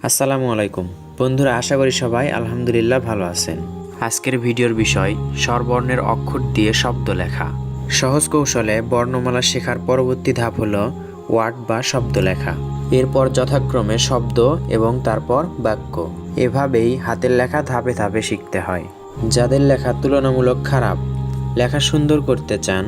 আসসালামু আলাইকুম বন্ধুরা, আশা করি সবাই আলহামদুলিল্লাহ ভালো আছেন। আজকের ভিডিওর বিষয় স্বরবর্ণের অক্ষর দিয়ে শব্দ লেখা। সহজ কৌশলে বর্ণমালা শেখার পরবর্তী ধাপ হলো ওয়ার্ড বা শব্দ লেখা। এরপর যথাক্রমে শব্দ এবং তারপর বাক্য। এভাবেই হাতের লেখা ধাপে ধাপে শিখতে হয়। যাদের লেখা তুলনামূলক খারাপ, লেখা সুন্দর করতে চান,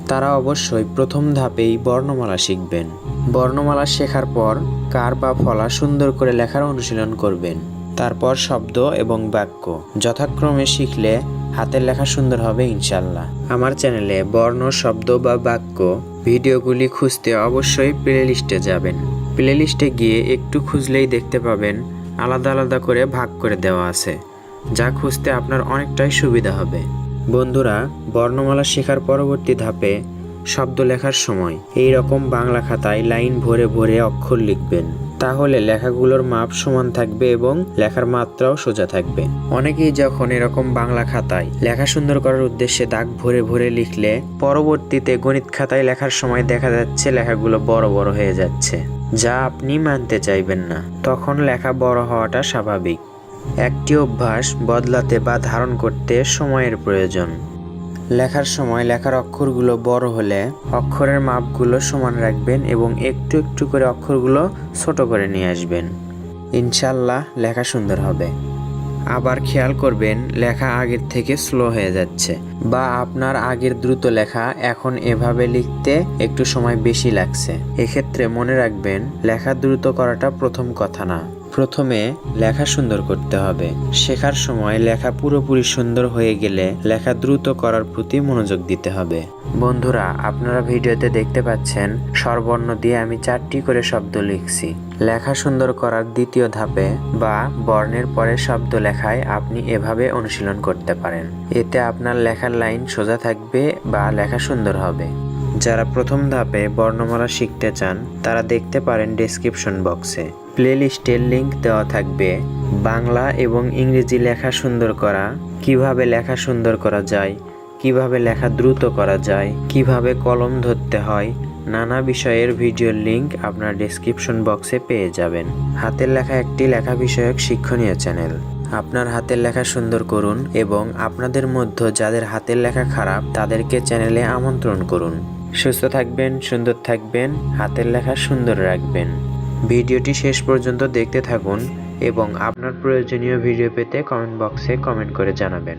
তারা অবশ্যই প্রথম ধাপেই বর্ণমালা শিখবেন। বর্ণমালা শেখার পর কার বা ফলা সুন্দর করে লেখার অনুশীলন করবেন। তারপর শব্দ এবং বাক্য যথাক্রমে শিখলে হাতের লেখা সুন্দর হবে ইনশাল্লাহ। আমার চ্যানেলে বর্ণ, শব্দ বা বাক্য ভিডিওগুলি খুঁজতে অবশ্যই প্লেলিস্টে যাবেন। প্লেলিস্টে গিয়ে একটু খুঁজলেই দেখতে পাবেন আলাদা আলাদা করে ভাগ করে দেওয়া আছে, যা খুঁজতে আপনার অনেকটাই সুবিধা হবে। বন্ধুরা, বর্ণমালা শেখার পরবর্তী ধাপে শব্দ লেখার সময় এই রকম বাংলা খাতায় লাইন ভরে ভরে অক্ষর লিখবেন। তাহলে লেখাগুলোর মাপ সমান থাকবে এবং লেখার মাত্রাও সোজা থাকবে। অনেকেই যখন এরকম বাংলা খাতায় লেখা সুন্দর করার উদ্দেশ্যে দাগ ভরে ভরে লিখলে পরবর্তীতে গণিত খাতায় লেখার সময় দেখা যাচ্ছে লেখাগুলো বড় বড় হয়ে যাচ্ছে, যা আপনি মানতে চাইবেন না। তখন লেখা বড় হওয়াটা স্বাভাবিক। একটি অভ্যাস বদলাতে বা ধারণ করতে সময়ের প্রয়োজন। লেখার সময় লেখার অক্ষরগুলো বড় হলে অক্ষরের মাপগুলো সমান রাখবেন এবং একটু একটু করে অক্ষরগুলো ছোট করে নিয়ে আসবেন। ইনশাল্লাহ লেখা সুন্দর হবে। আবার খেয়াল করবেন লেখা আগের থেকে স্লো হয়ে যাচ্ছে বা আপনার আগের দ্রুত লেখা এখন এভাবে লিখতে একটু সময় বেশি লাগছে। এক্ষেত্রে মনে রাখবেন লেখা দ্রুত করাটা প্রথম কথা না, প্রথমে লেখা সুন্দর করতে হবে। শেখার সময় লেখা পুরোপুরি সুন্দর হয়ে গেলে লেখা দ্রুত করার প্রতি মনোযোগ দিতে হবে। বন্ধুরা, আপনারা ভিডিওতে দেখতে পাচ্ছেন স্বরবর্ণ দিয়ে আমি 4টি করে শব্দ লিখছি। লেখা সুন্দর করার দ্বিতীয় ধাপে বা বর্ণের পরে শব্দ লেখায় আপনি এভাবে অনুশীলন করতে পারেন। এতে আপনার লেখার লাইন সোজা থাকবে বা লেখা সুন্দর হবে। যারা প্রথম ধাপে বর্ণমালা শিখতে চান তারা দেখতে পারেন ডেসক্রিপশন বক্সে প্লেলিস্টের লিংক দেওয়া থাকবে। বাংলা এবং ইংরেজি লেখা সুন্দর করা, কিভাবে লেখা সুন্দর করা যায়, কিভাবে লেখা দ্রুত করা যায়, কিভাবে কলম ধরতে হয়, নানা বিষয়ের ভিডিওর লিংক আপনার ডেসক্রিপশন বক্সে পেয়ে যাবেন। হাতের লেখা একটি লেখা বিষয়ক শিক্ষণীয় চ্যানেল। আপনার হাতের লেখা সুন্দর করুন এবং আপনাদের মধ্যে যাদের হাতের লেখা খারাপ তাদেরকে চ্যানেলে আমন্ত্রণ করুন। সুস্থ থাকবেন, সুন্দর থাকবেন, হাতের লেখা সুন্দর রাখবেন। ভিডিওটি শেষ পর্যন্ত দেখতে থাকুন এবং আপনার প্রয়োজনীয় ভিডিও পেতে কমেন্ট বক্সে কমেন্ট করে জানাবেন।